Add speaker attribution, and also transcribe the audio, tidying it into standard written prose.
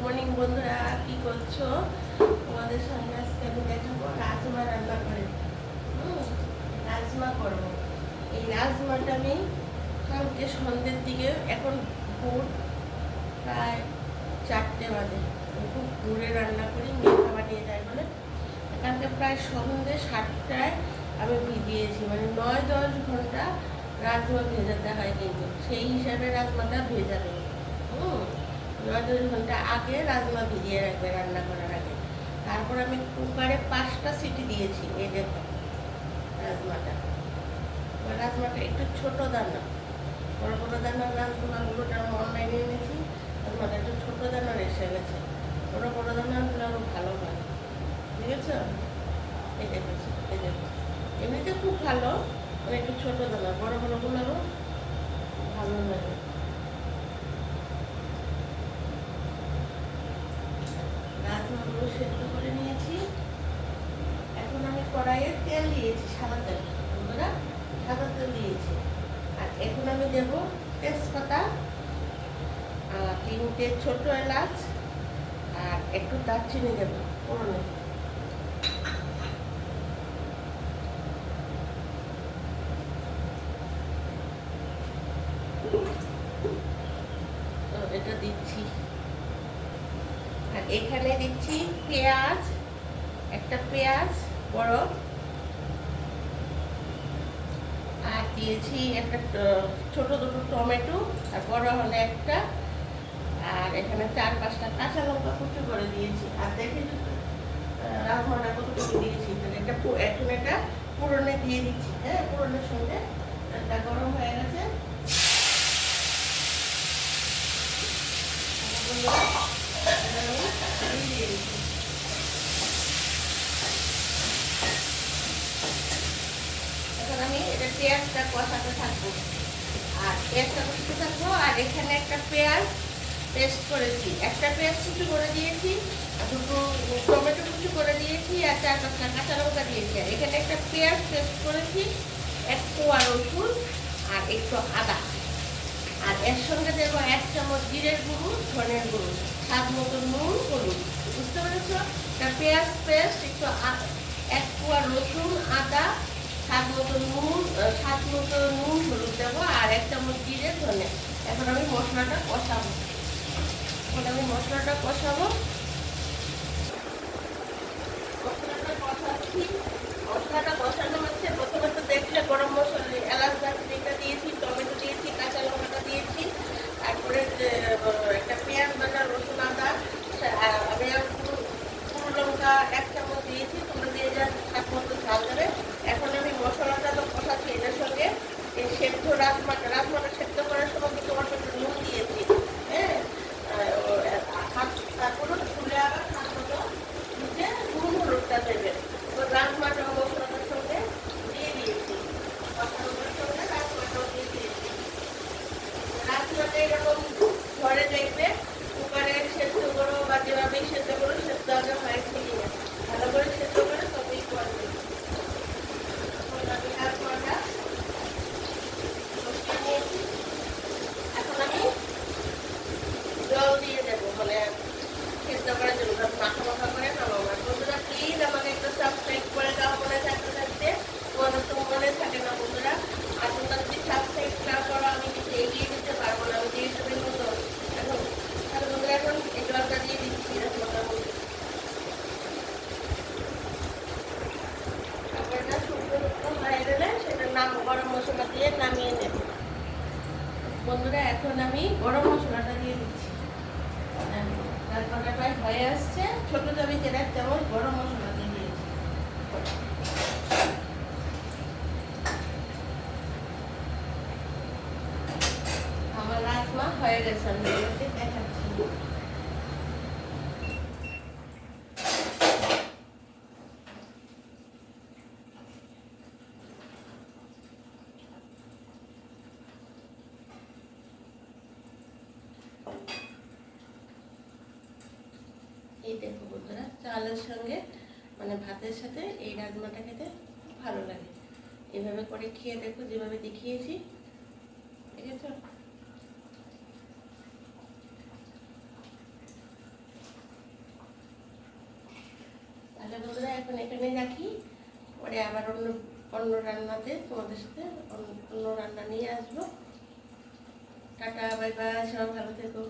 Speaker 1: Morning বন্ধুরা, কি করছো? তোমাদের সঙ্গে আজকে আমি দেখাবো রাজমা রান্না করে। রাজমা করবো। এই রাজমাটা আমি কালকে সন্ধ্যের দিকে, এখন ভোর প্রায় 4টে বাজে, খুব ভোরে রান্না করি, মেয়ে খাবার নিয়ে যায় বলে। কালকে প্রায় সন্ধ্যে 7টায় আমি ভিজিয়েছি, মানে 9-10 ঘন্টা রাজমা ভেজাতে হয়, কিন্তু সেই হিসাবে রাজমাটা ভেজাবে। 9-10 ঘন্টা আগে রাজমা ভিজিয়ে রাখবে রান্না করার আগে। তারপর আমি কুকারে 5টা সিটি দিয়েছি। এই দেখো রাজমাটা। রাজমাটা একটু ছোট দানা, বড় বড় দানার রাজমাগুলোটা আমি অনলাইনে এনেছি। রাজমাটা একটু ছোট দানার এসে গেছে, বড় বড় দানাগুলো আরও ভালো হয়। ঠিক আছে? এই দেখো, এই দেখো, এমনিতে খুব ভালো, মানে একটু ছোট দানা, বড় বড়গুলো আরও ভালো লাগে। রাজমাগুলো সেদ্ধ করে নিয়েছি। এখন আমি কড়াইয়ে তেল দিয়েছি, সাদা তেল। বন্ধুরা, সাদা তেল দিয়েছি। আর এখন আমি দেব তেজপাতা, 3টে ছোট এলাচ, আর একটু দারচিনি দেবো ফোড়নে। এটা দিচ্ছি। আর এখানে দিচ্ছি পেঁয়াজ, একটা পেঁয়াজ বড়, আর দিয়েছি একটা ছোট দুটো টমেটো, আর বড় হলে একটা, আর এখানে 4-5টা কাঁচা লঙ্কা কুচি করে দিয়েছি। আর দেখে রাজমাটা কতটুকু দিয়েছি, তাহলে এখন এটা পুরনে দিয়ে দিচ্ছি। হ্যাঁ, পুরনের সঙ্গে এটা গরম হয়ে গেছে। আমি দিয়ে দিচ্ছি। এখন আমি এটা পেঁয়াজটা কষাতে থাকবো, আর পেঁয়াজটা কষাতে থাকবো। আর এখানে একটা পেঁয়াজ পেস্ট করেছি, একটা পেঁয়াজ কুচি করে দিয়েছি, আর দুটো টমেটো কুচি করে দিয়েছি, আর 4-5টা কাঁচা লঙ্কা দিয়েছি। আর এখানে একটা পেঁয়াজ পেস্ট করেছি, 1 কোয়া রসুন, আর একটু আদা। আর এর সঙ্গে দেবো 1 চামচ জিরের গুঁড়ো, ধনের গুঁড়ো, স্বাদ মতো নুন, হলুদ। বুঝতে পেরেছ? পেঁয়াজ পেস্ট, একটু 1 কোয়া রসুন, আদা, স্বাদ মতো নুন, হলুদ দেবো, আর 1 চামচ জিরে, ধনে। এখন আমি মশলাটা কষাবো। মশলাটা কষাবো। মশলাটা কষানো হচ্ছে। প্রথমে তো দেখলে গরম মশলা, এলাচ দারচিনিটা দিয়েছি, টমেটো দিয়েছি, কাঁচা লঙ্কাটা দিয়েছি, তারপরে একটা পেঁয়াজ বাটা, রসুন, আদা, আমি পুরো লঙ্কা 1 চামচ দিয়েছি। তোমরা দিয়ে যা স্বাদ মতো ঝাল দেবে। এখন আমি মশলাটা তো কষাচ্ছি, এটার সঙ্গে এই সেদ্ধ রাজমাটা সেদ্ধ করার সময় কিন্তু অল্প একটু নুন দিয়েছি। হ্যাঁ, তারপরে ফুলে আবার স্বাদ মতো নিচে নুন হলুদটা দেবে। তো রাজমাটা মশলাটার সঙ্গে দিয়ে দিয়েছি, মশলাটার সঙ্গে রাজমাটাও দিয়ে দিয়েছি। রাজমাটা এরকম ঘরে দেখবে, কুকারে সেদ্ধ করো বা যেভাবেই সেদ্ধ করো, সেদ্ধ আগে হয়েছে কিনা ভালো করে সেদ্ধ করে তবেই করবে। আমি রাজমাটা বসিয়ে নিয়েছি। এখন আমি জল দিয়ে দেবো, মানে সেদ্ধ করার জন্য মাখা মাখা করে নামাবো। বন্ধুরা, প্লিজ আমাকে একটু সাবস্ক্রাইব করে দাও, মনে থাকতে থাকতে। তোমাদের তো মনে থাকে না বন্ধুরা। আর তোমরা যদি সাবস্ক্রাইব না করো, আমি কিছু এগিয়ে দিতে পারবো না, আমি ইউটিউবের মতো। এখন তাহলে বন্ধুরা, এখন এই জলটা দিয়ে দিচ্ছি মোটামুটি। তারপরটা শুকনো শুকনো হয়ে গেলে সেটা গরম মশলা দিয়ে নামিয়ে নেব। বন্ধুরা, এখন আমি গরম মশলাটা দিয়ে দিচ্ছি। রাজমাটা প্রায় হয়ে আসছে। ছোট চামচের 1 চামচ গরম মশলা দিয়ে দিয়েছি। আমার রাজমা হয়ে গেছে, আমি দেখাচ্ছি। এই দেখো বন্ধুরা, চালের সঙ্গে মানে ভাতের সাথে এই রাজমাটা খেতে খুব ভালো লাগে। এভাবে করে খেয়ে দেখো, যেভাবে দেখিয়েছি। ঠিক আছে? তাহলে বন্ধুরা এখন এখানে রাখি, পরে আবার অন্য অন্য রান্নাতে তোমাদের সাথে অন্য রান্না নিয়ে আসবো। টাটা, বাই বাই, সবাই ভালো থেকো।